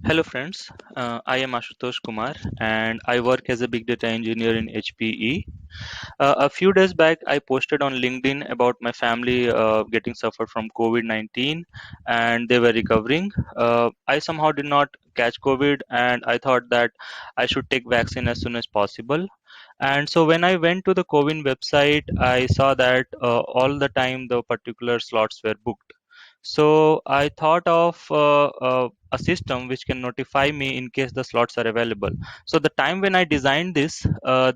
Hello friends, I am Ashutosh Kumar and I work as a big data engineer in HPE. A few days back, I posted on LinkedIn about my family getting suffered from COVID-19 and they were recovering. I somehow did not catch COVID and I thought that I should take vaccine as soon as possible. And so when I went to the COVID website, I saw that all the time the particular slots were booked. So I thought of a system which can notify me in case the slots are available. So the time when I designed this,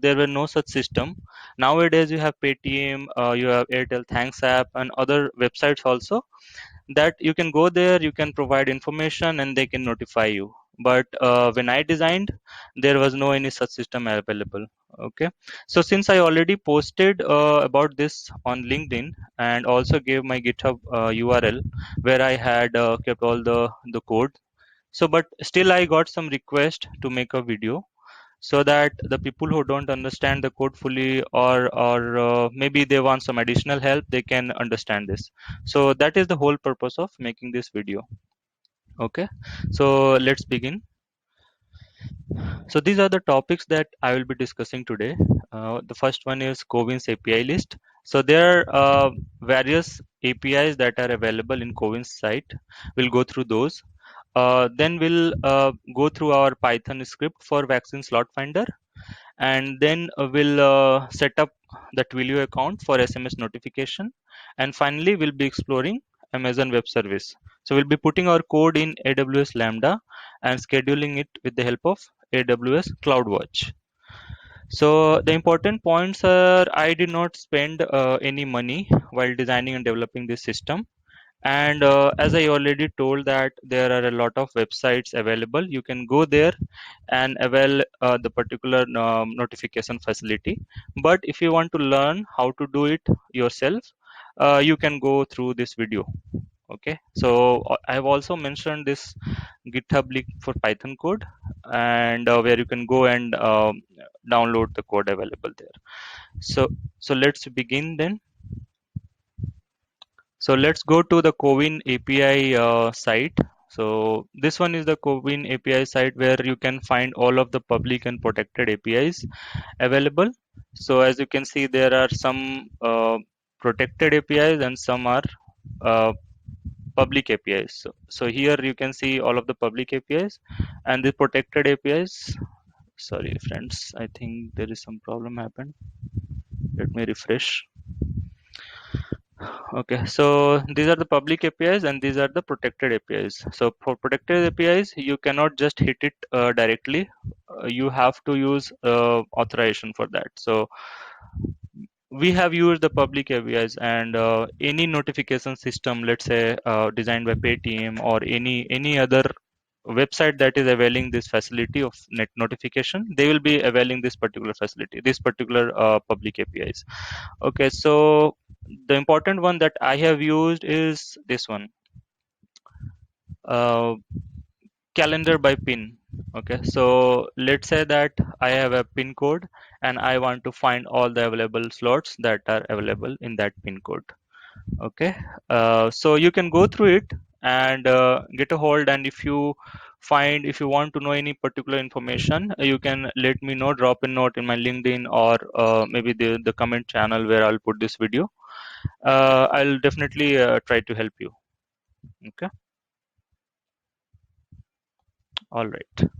there were no such system. Nowadays, you have Paytm, you have Airtel Thanks app, and other websites also that you can go there, you can provide information, and they can notify you. But when I designed, there was no any such system available. Okay, so since I already posted about this on LinkedIn and also gave my GitHub URL where I had kept all the code. So, but still, I got some request to make a video so that the people who don't understand the code fully or maybe they want some additional help, they can understand this. So that is the whole purpose of making this video. Okay, so let's begin. So these are the topics that I will be discussing today. The first one is Cowin's API list. So there are various APIs that are available in Cowin's site. We'll go through those. Then we'll go through our Python script for vaccine slot finder, and then we'll set up the Twilio account for SMS notification, and finally we'll be exploring Amazon Web Service. So we'll be putting our code in AWS Lambda and scheduling it with the help of AWS CloudWatch. So the important points are I did not spend any money while designing and developing this system. And as I already told that there are a lot of websites available, you can go there and avail the particular notification facility. But if you want to learn how to do it yourself, you can go through this video. Okay, so I have also mentioned this GitHub link for Python code, and where you can go and download the code available there. So let's begin then. So let's go to the Cowin API site. So this one is the Cowin API site where you can find all of the public and protected APIs available. So as you can see, there are some protected APIs and some are uh, public APIs. So here you can see all of the public APIs and the protected APIs. Sorry, friends, I think there is some problem happened. Let me refresh. Okay, so these are the public APIs and these are the protected APIs. So for protected APIs, you cannot just hit it directly. You have to use authorization for that. So we have used the public APIs and any notification system, let's say designed by Paytm or any other website that is availing this facility of net notification, they will be availing this particular facility, this particular public APIs. Okay, so the important one that I have used is this one, uh, calendar by pin. Okay, so let's say that I have a pin code and I want to find all the available slots that are available in that pin code. Okay, so you can go through it and get a hold, and if you want to know any particular information, you can let me know, drop a note in my LinkedIn or maybe the comment channel where I'll put this video. I'll definitely try to help you. Okay, all right.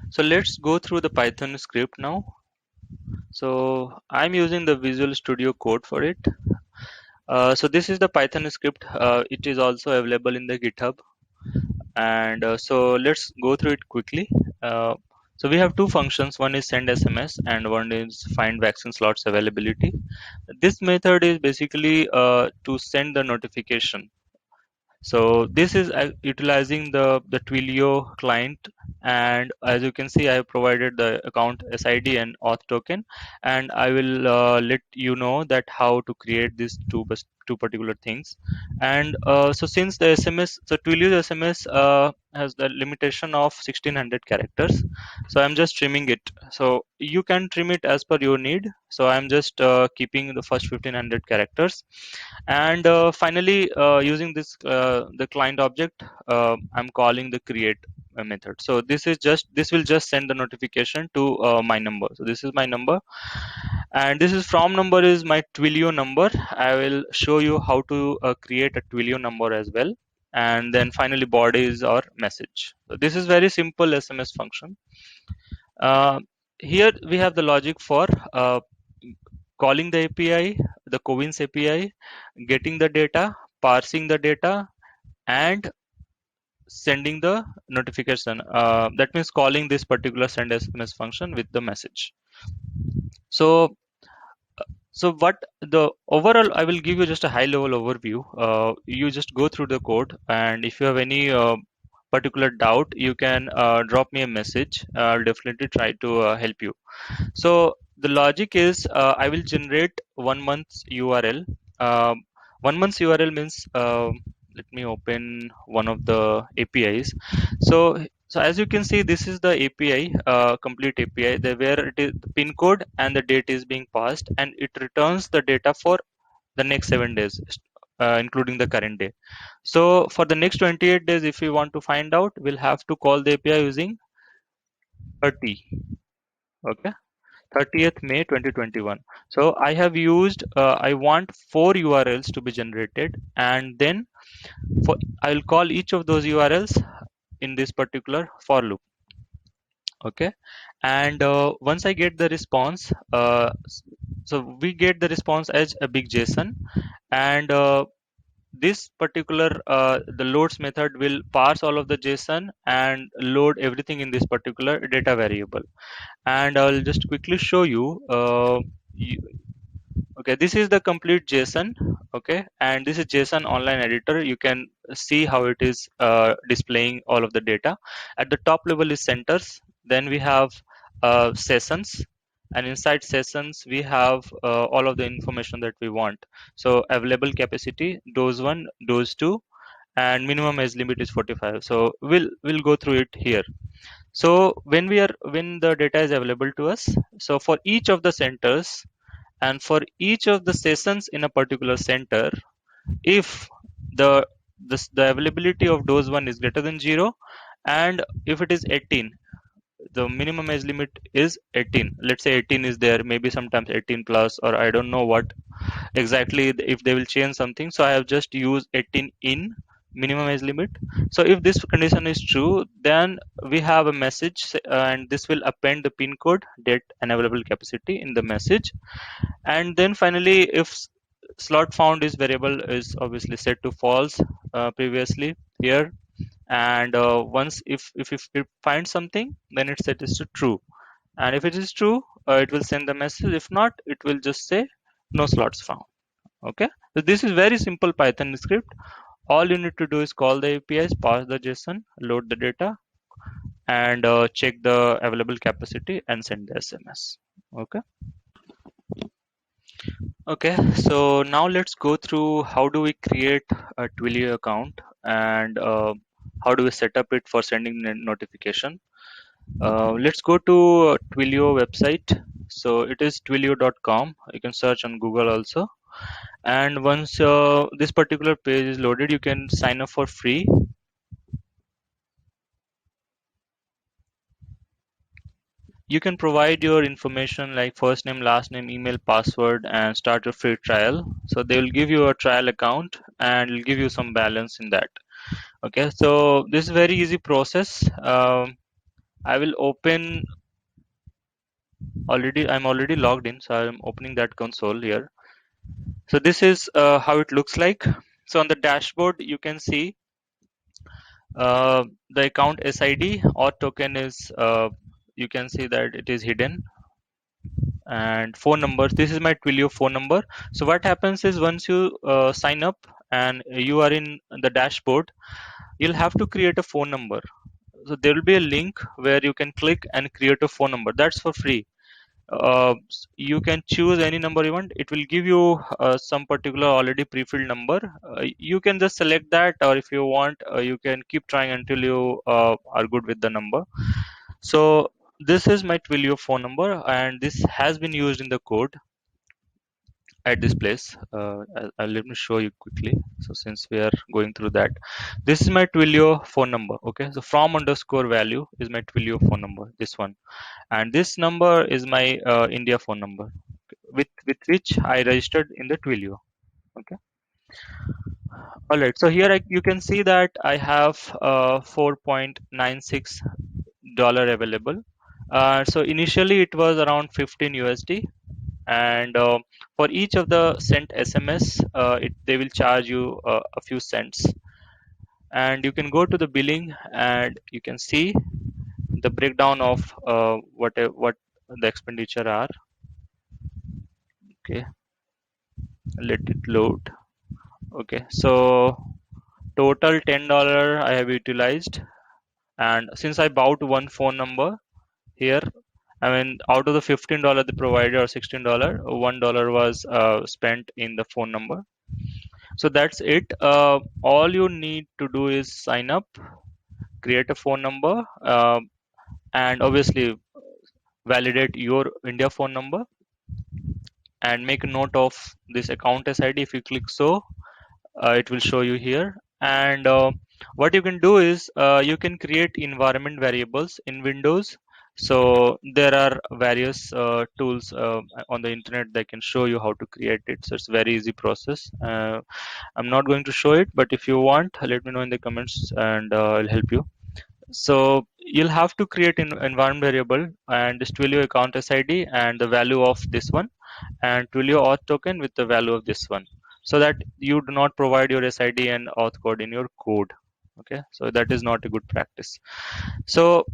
So let's go through the Python script now. So I'm using the Visual Studio Code for it. So this is the Python script. It is also available in the GitHub. And so let's go through it quickly. Uh, so we have two functions. One is send SMS and one is find vaccine slots availability. This method is basically to send the notification. So this is utilizing the Twilio client and as you can see, I have provided the account SID and auth token, and I will let you know that how to create these two particular things. And so since the SMS, so Twilio's SMS has the limitation of 1600 characters, so I'm just trimming it. So you can trim it as per your need. So I'm just keeping the first 1500 characters, and finally using this the client object, I'm calling the create method. So this will just send the notification to my number. So this is my number, and this is from number is my Twilio number. I will show you how to create a Twilio number as well. And then finally body is our message. So this is very simple SMS function. uh, Here we have the logic for calling the API, the Covins API, getting the data, parsing the data, and sending the notification. That means calling this particular send SMS function with the message. So, what the overall, I will give you just a high level overview. You just go through the code, and if you have any particular doubt, you can drop me a message. I'll definitely try to help you. So the logic is I will generate 1 month's URL. One month's URL means let me open one of the APIs. So as you can see, this is the API, complete API, where it is the pin code and the date is being passed, and it returns the data for the next 7 days, including the current day. So for the next 28 days, if we want to find out, we'll have to call the API using 30. Okay. 30th May 2021. So I have used, I want 4 URLs to be generated, and then for I'll call each of those URLs in this particular for loop. Okay, and once I get the response, so we get the response as a big JSON, and this particular the loads method will parse all of the JSON and load everything in this particular data variable. And I'll just quickly show you. Okay, this is the complete JSON. Okay, and this is JSON online editor. You can see how it is displaying all of the data. At the top level is centers. Then we have sessions, and inside sessions we have all of the information that we want. So available capacity, dose 1, dose 2, and minimum age limit is 45. So we'll go through it here. So when the data is available to us, so for each of the centers and for each of the sessions in a particular center, if the the availability of dose 1 is greater than 0, and if it is 18, the minimum age limit is 18. Let's say 18 is there, maybe sometimes 18 plus, or I don't know what exactly if they will change something. So I have just used 18 in minimum age limit. So if this condition is true, then we have a message, and this will append the pin code, date, and available capacity in the message. And then finally, if slot found is variable is obviously set to false previously here. And once if it finds something, then it set is to true. And if it is true, it will send the message. If not, it will just say no slots found. Okay, so this is very simple Python script. All you need to do is call the APIs, pass the JSON, load the data, and check the available capacity and send the SMS. Okay. Okay, so now let's go through how do we create a Twilio account, and how do we set up it for sending notification. Let's go to Twilio website. So it is twilio.com. You can search on Google also. And once this particular page is loaded, you can sign up for free. You can provide your information like first name, last name, email, password, and start a free trial. So they will give you a trial account and will give you some balance in that. Okay, so this is very easy process. I will open already. I'm already logged in, so I'm opening that console here. So this is how it looks like. So on the dashboard, you can see the account SID or token is. You can see that it is hidden, and phone numbers. This is my Twilio phone number. So what happens is once you sign up and you are in the dashboard, you'll have to create a phone number. so there will be a link where you can click and create a phone number. That's for free. You can choose any number you want. It will give you some particular already pre-filled number. You can just select that, or if you want, you can keep trying until you are good with the number. So this is my Twilio phone number, and this has been used in the code at this place. Let me show you quickly. So since we are going through that, this is my Twilio phone number. Okay, so from underscore value is my Twilio phone number. This one, and this number is my India phone number with which I registered in the Twilio. Okay. All right. So here you can see that I have 4.96 dollar available. So initially it was around 15 USD, and for each of the sent SMS, they will charge you a few cents. And you can go to the billing, and you can see the breakdown of what the expenditure are. Okay, let it load. Okay, so total $10 I have utilized, and since I bought one phone number here, I mean, out of the $15 they provided, or $16, $1 was spent in the phone number. So that's it. All you need to do is sign up, create a phone number, and obviously validate your India phone number, and make a note of this account SID. If you click so, it will show you here. And what you can do is you can create environment variables in Windows. So there are various tools on the internet that can show you how to create it. So it's very easy process. I'm not going to show it, but if you want, let me know in the comments, and I'll help you. So you'll have to create an environment variable, and this Twilio account SID and the value of this one, and Twilio auth token with the value of this one, so that you do not provide your SID and auth code in your code. Okay, so that is not a good practice. So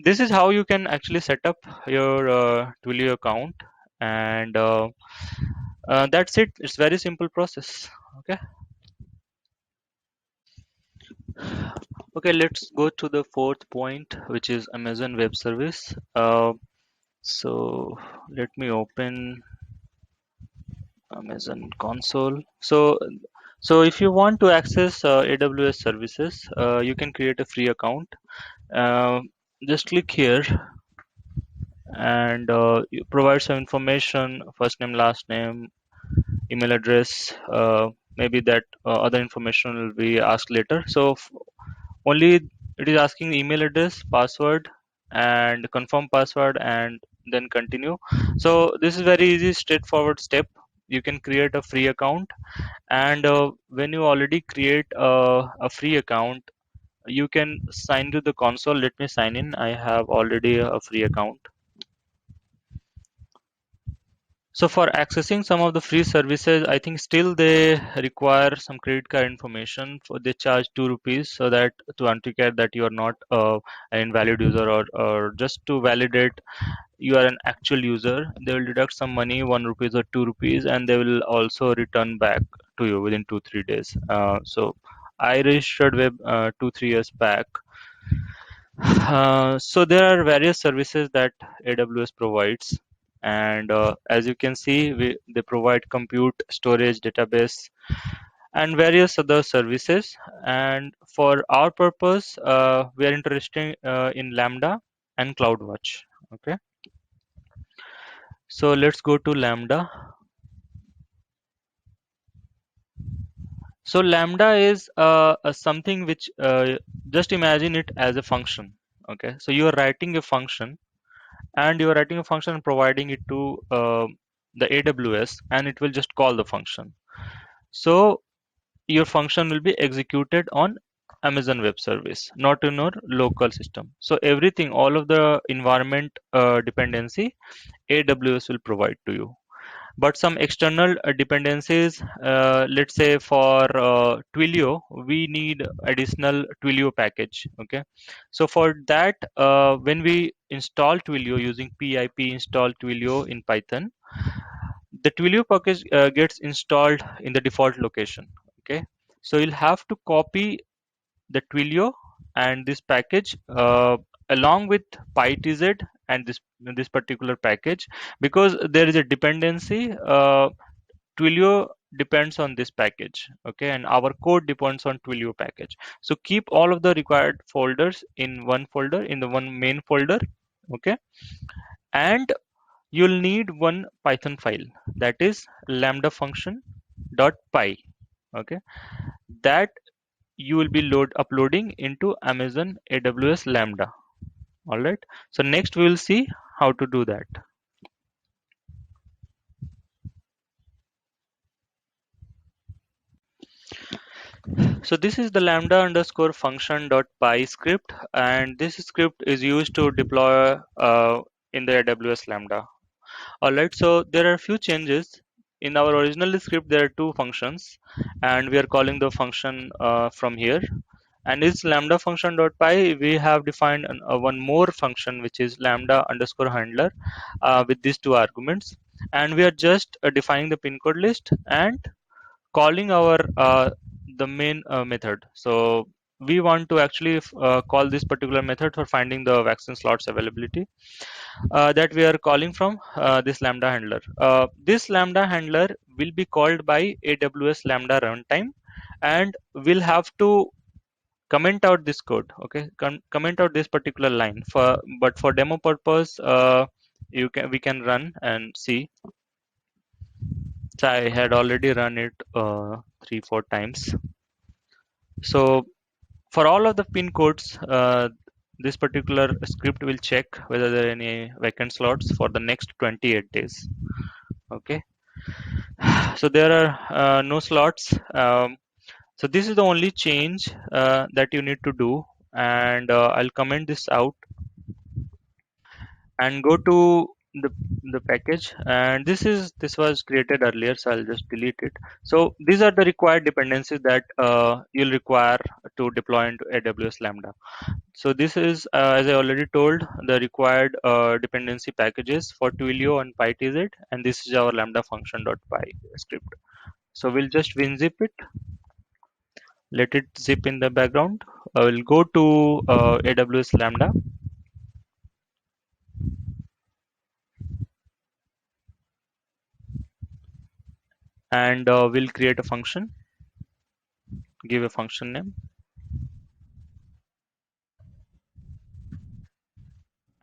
this is how you can actually set up your Twilio account, and that's it. It's very simple process. Okay. Okay, let's go to the fourth point, which is Amazon Web Service. So let me open Amazon console. So if you want to access AWS services, you can create a free account. Uh, just click here, and you provide some information: first name, last name, email address. Maybe that other information will be asked later. So only it is asking email address, password, and confirm password, and then continue. So this is very easy, straightforward step. You can create a free account, and when you already create a free account, you can sign to the console. Let me sign in. I have already a free account. So for accessing some of the free services, I think still they require some credit card information. For they charge 2 rupees, so that to authenticate that you are not an invalid user, or just to validate you are an actual user, they will deduct some money, 1 rupees or 2 rupees, and they will also return back to you within 2-3 days. So I registered web 2-3 years back. So there are various services that AWS provides, and as you can see, they provide compute, storage, database, and various other services. And for our purpose, we are interested in Lambda and CloudWatch. Okay, so let's go to Lambda. So Lambda is something which just imagine it as a function. Okay, so you are writing a function, and you are writing a function and providing it to the AWS, and it will just call the function. So your function will be executed on Amazon Web Service, not in your local system. So everything, all of the environment dependency, AWS will provide to you. But some external dependencies, let's say for Twilio, we need additional Twilio package. Okay, so for that, when we install Twilio using pip install Twilio in Python, the Twilio package gets installed in the default location. Okay, so you'll have to copy the Twilio and this package along with pytz and this particular package, because there is a dependency. Twilio depends on this package, okay, and our code depends on Twilio package. So keep all of the required folders in one folder, in the one main folder, okay, and you'll need one Python file, that is lambda function dot py, okay, that you will be uploading into Amazon AWS Lambda. All right. So next we will see how to do that. So this is the lambda underscore function dot py script, and this script is used to deploy in the AWS Lambda. All right. So there are a few changes. In our original script, there are two functions, and we are calling the function from here. And is lambda function dot py, we have defined one more function, which is lambda underscore handler with these two arguments. And we are just defining the pin code list and calling our the main method. So we want to actually call this particular method for finding the vaccine slots availability that we are calling from this lambda handler. This lambda handler will be called by AWS Lambda runtime, and we'll have to comment out this code, okay, comment out this particular line for, but for demo purpose we can run and see. So I had already run it 3-4 times. So for all of the pin codes, this particular script will check whether there are any vacant slots for the next 28 days, okay. So there are no slots. So this is the only change that you need to do, and I'll comment this out and go to the package. And this was created earlier, so I'll just delete it. So these are the required dependencies that you'll require to deploy into AWS Lambda. So this is as I already told, the required dependency packages for Twilio and pytz, and this is our lambda function.py script. So we'll just WinZip it, let it zip in the background. I will go to AWS Lambda, and we'll create a function, give a function name,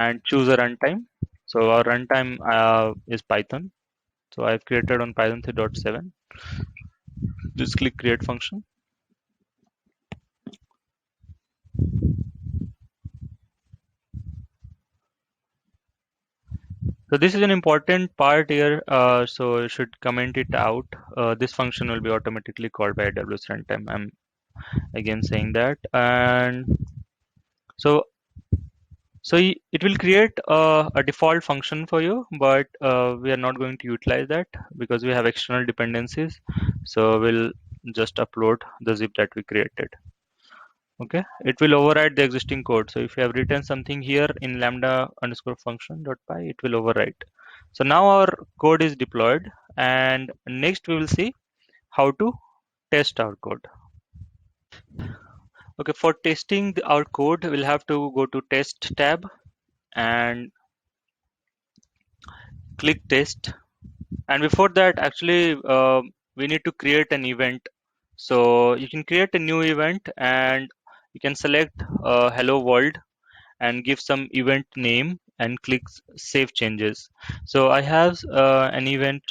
and choose a runtime. So our runtime is Python. So I've created on Python 3.7. Just click create function. So this is an important part here. So you should comment it out. This function will be automatically called by AWS runtime. I'm again saying that. And so it will create a default function for you, but we are not going to utilize that because we have external dependencies. So we'll just upload the zip that we created. Okay, it will override the existing code. So if you have written something here in lambda underscore function dot py, it will overwrite. So now our code is deployed, and next we will see how to test our code. Okay, for testing our code, we'll have to go to test tab and click test. And before that, actually, we need to create an event. So you can create a new event, and you can select hello world and give some event name and click save changes. So I have an event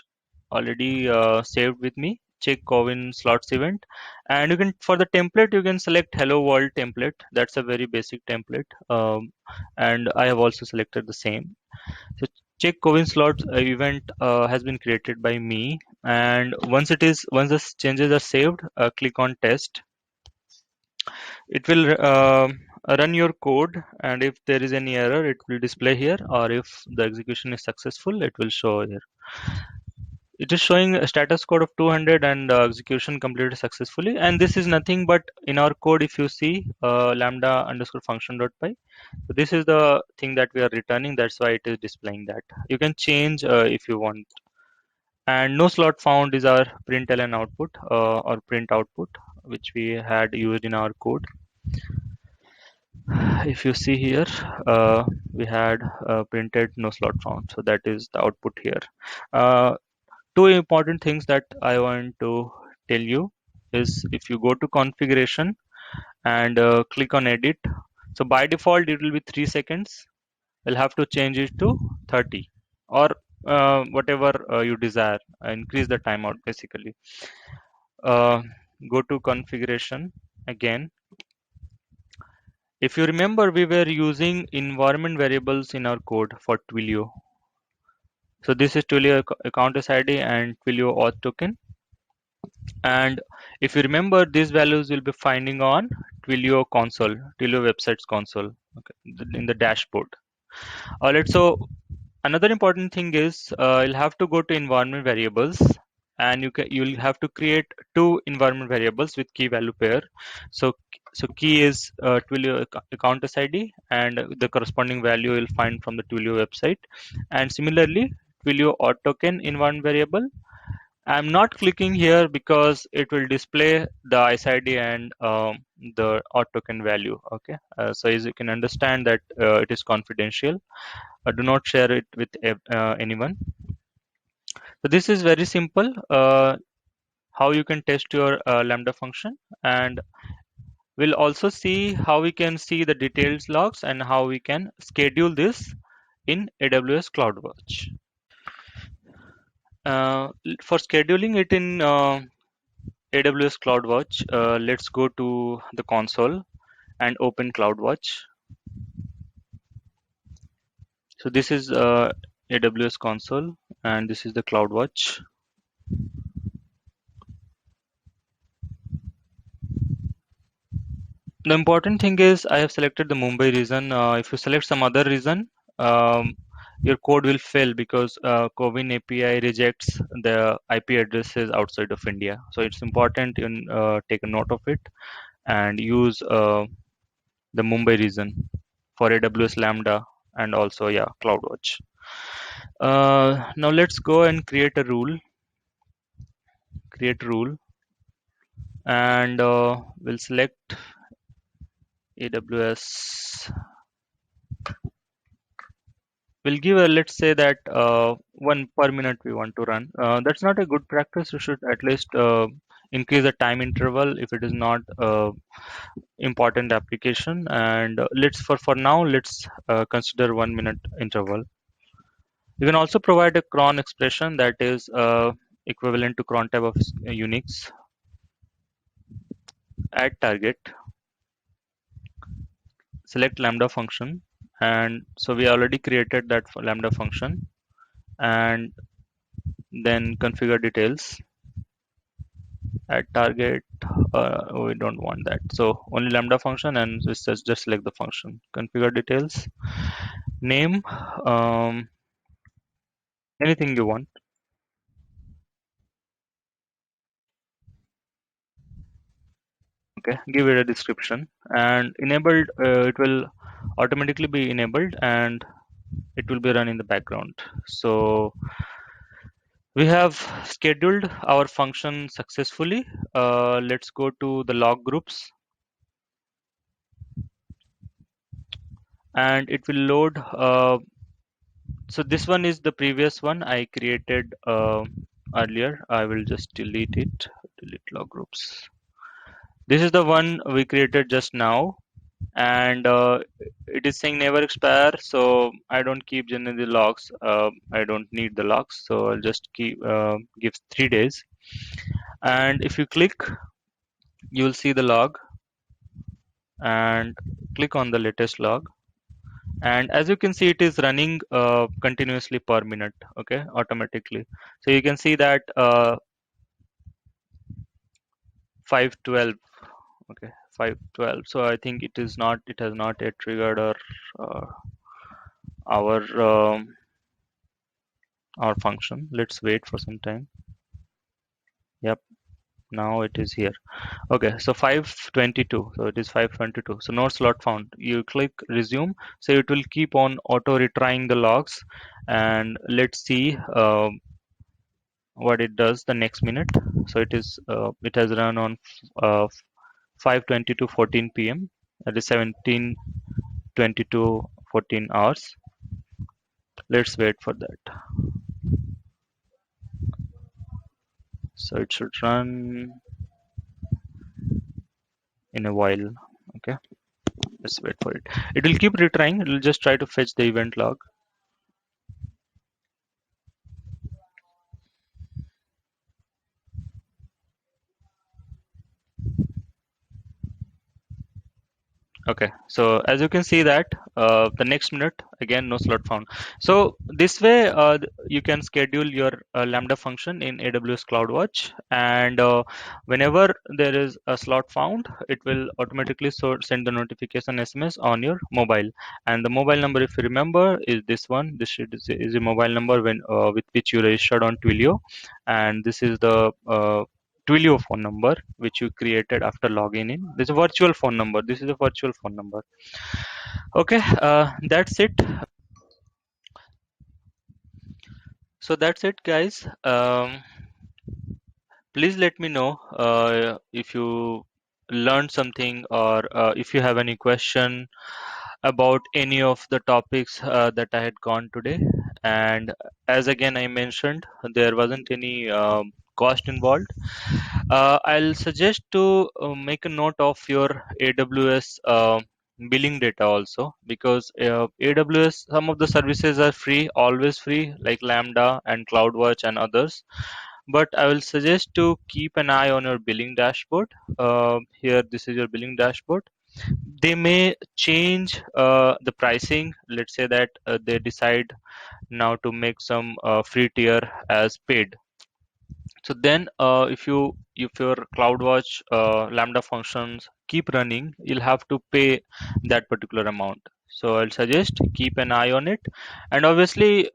already saved with me, check Cowin slots event. And you can, for the template, you can select hello world template. That's a very basic template, and I have also selected the same. So check Cowin slots event has been created by me, and once the changes are saved, click on test. It will run your code, and if there is any error, it will display here, or if the execution is successful, it will show here. It is showing a status code of 200 and execution completed successfully. And this is nothing but in our code, if you see lambda underscore function dot py. So this is the thing that we are returning. That's why it is displaying that. You can change if you want. And no slot found is our println output or print output, which we had used in our code. If you see here, uh, we had printed no slot found, so that is the output here. uh, Two important things that I want to tell you is, if you go to configuration and click on edit, so by default it will be 3 seconds. We'll have to change it to 30, or whatever you desire. Increase the timeout basically. uh, Go to configuration again. If you remember, we were using environment variables in our code for Twilio. So this is Twilio account ID and Twilio auth token. And if you remember, these values will be finding on Twilio console, Twilio websites console, okay, in the dashboard. All right. So another important thing is, you'll have to go to environment variables, and you'll have to create two environment variables with key value pair. So key is Twilio account ID, and the corresponding value you'll find from the Twilio website. And similarly, Twilio auth token environment variable. I'm not clicking here because it will display the ICID and the auth token value. Okay, so as you can understand that it is confidential. Do not share it with anyone. So this is very simple. How you can test your Lambda function, and we'll also see how we can see the details logs and how we can schedule this in AWS CloudWatch. For scheduling it in AWS CloudWatch, let's go to the console and open CloudWatch. So this is AWS console, and this is the CloudWatch. The important thing is, I have selected the Mumbai region. If you select some other region, um, your code will fail because Covin API rejects the IP addresses outside of India. So it's important you take a note of it and use the Mumbai region for AWS Lambda and also, yeah, CloudWatch. Now let's go and create a rule. Create rule, and we'll select AWS. We'll give a, let's say that one per minute we want to run. That's not a good practice. You should at least increase the time interval if it is not important application. And let's for now let's consider 1 minute interval. You can also provide a cron expression that is equivalent to cron type of Unix. Add target, select lambda function, and so we already created that for lambda function, and then configure details. Add target, we don't want that, so only lambda function, and just select the function. Configure details, name, um, anything you want. Okay, give it a description, and enabled, it will automatically be enabled, and it will be run in the background. So we have scheduled our function successfully. Let's go to the log groups, and it will load. So this one is the previous one I created earlier. I will just delete it. Delete log groups. This is the one we created just now, and it is saying never expire. So I don't keep generally the logs. I don't need the logs, so I'll just keep give 3 days. And if you click, you will see the log, and click on the latest log, and as you can see, it is running continuously per minute, okay, automatically. So you can see that 512, okay, 512. So I think it has not yet triggered uh, our our function. Let's wait for some time. Yep, now it is here. Okay, so 522, so it is 522, so no slot found. You click resume, so it will keep on auto retrying the logs, and let's see what it does the next minute. So it has run on 5:20 to 14 p.m. that is 17, 22, 14 hours. Let's wait for that. So it should run in a while. Okay, let's wait for it. It will keep retrying. It will just try to fetch the event log. Okay, so as you can see that the next minute again no slot found. So this way you can schedule your Lambda function in AWS CloudWatch, and whenever there is a slot found, it will automatically send the notification SMS on your mobile. And the mobile number, if you remember, is this one. Is a mobile number when with which you registered on Twilio, and this is the Twilio phone number which you created after logging in. This is a virtual phone number. This is a virtual phone number. Okay, that's it. So that's it, guys. Please let me know if you learned something, or if you have any question about any of the topics that I had gone today. And as again I mentioned, there wasn't any cost involved. I'll suggest to make a note of your AWS billing data also, because AWS, some of the services are free, always free, like Lambda and CloudWatch and others. But I will suggest to keep an eye on your billing dashboard. Here, this is your billing dashboard. They may change the pricing. Let's say that they decide now to make some free tier as paid. So then if your CloudWatch Lambda functions keep running, you'll have to pay that particular amount. So I'll suggest keep an eye on it. And obviously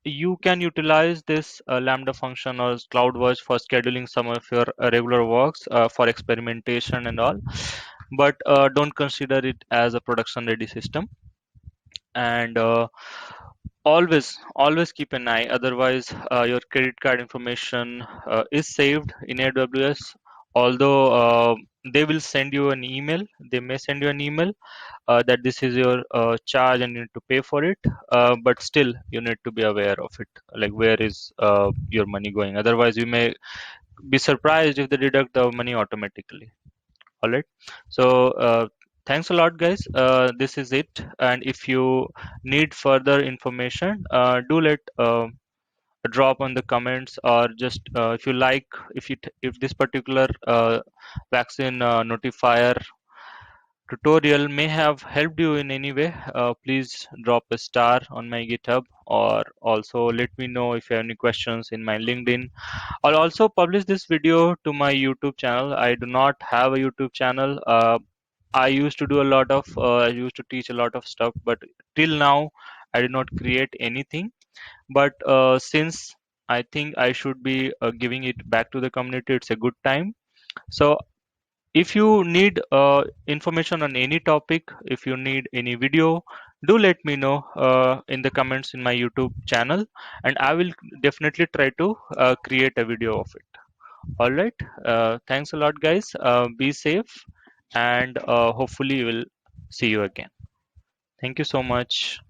you can utilize this Lambda function or CloudWatch for scheduling some of your regular works for experimentation and all, but don't consider it as a production ready system. And always keep an eye, otherwise your credit card information is saved in AWS. Although they will send you an email, they may send you an email that this is your charge and you need to pay for it, but still you need to be aware of it, like where is your money going. Otherwise you may be surprised if they deduct the money automatically. All right. So thanks a lot, guys. This is it. And if you need further information, do let drop on the comments, or just if you like, if this particular vaccine notifier tutorial may have helped you in any way, please drop a star on my GitHub, or also let me know if you have any questions in my LinkedIn. I'll also publish this video to my YouTube channel. I do not have a YouTube channel. I used to do a lot of, I used to teach a lot of stuff, but till now I did not create anything. But since I think I should be giving it back to the community, it's a good time. So if you need information on any topic, if you need any video, do let me know in the comments in my YouTube channel, and I will definitely try to create a video of it. All right. Thanks a lot, guys. Be safe, and hopefully, we'll see you again. Thank you so much.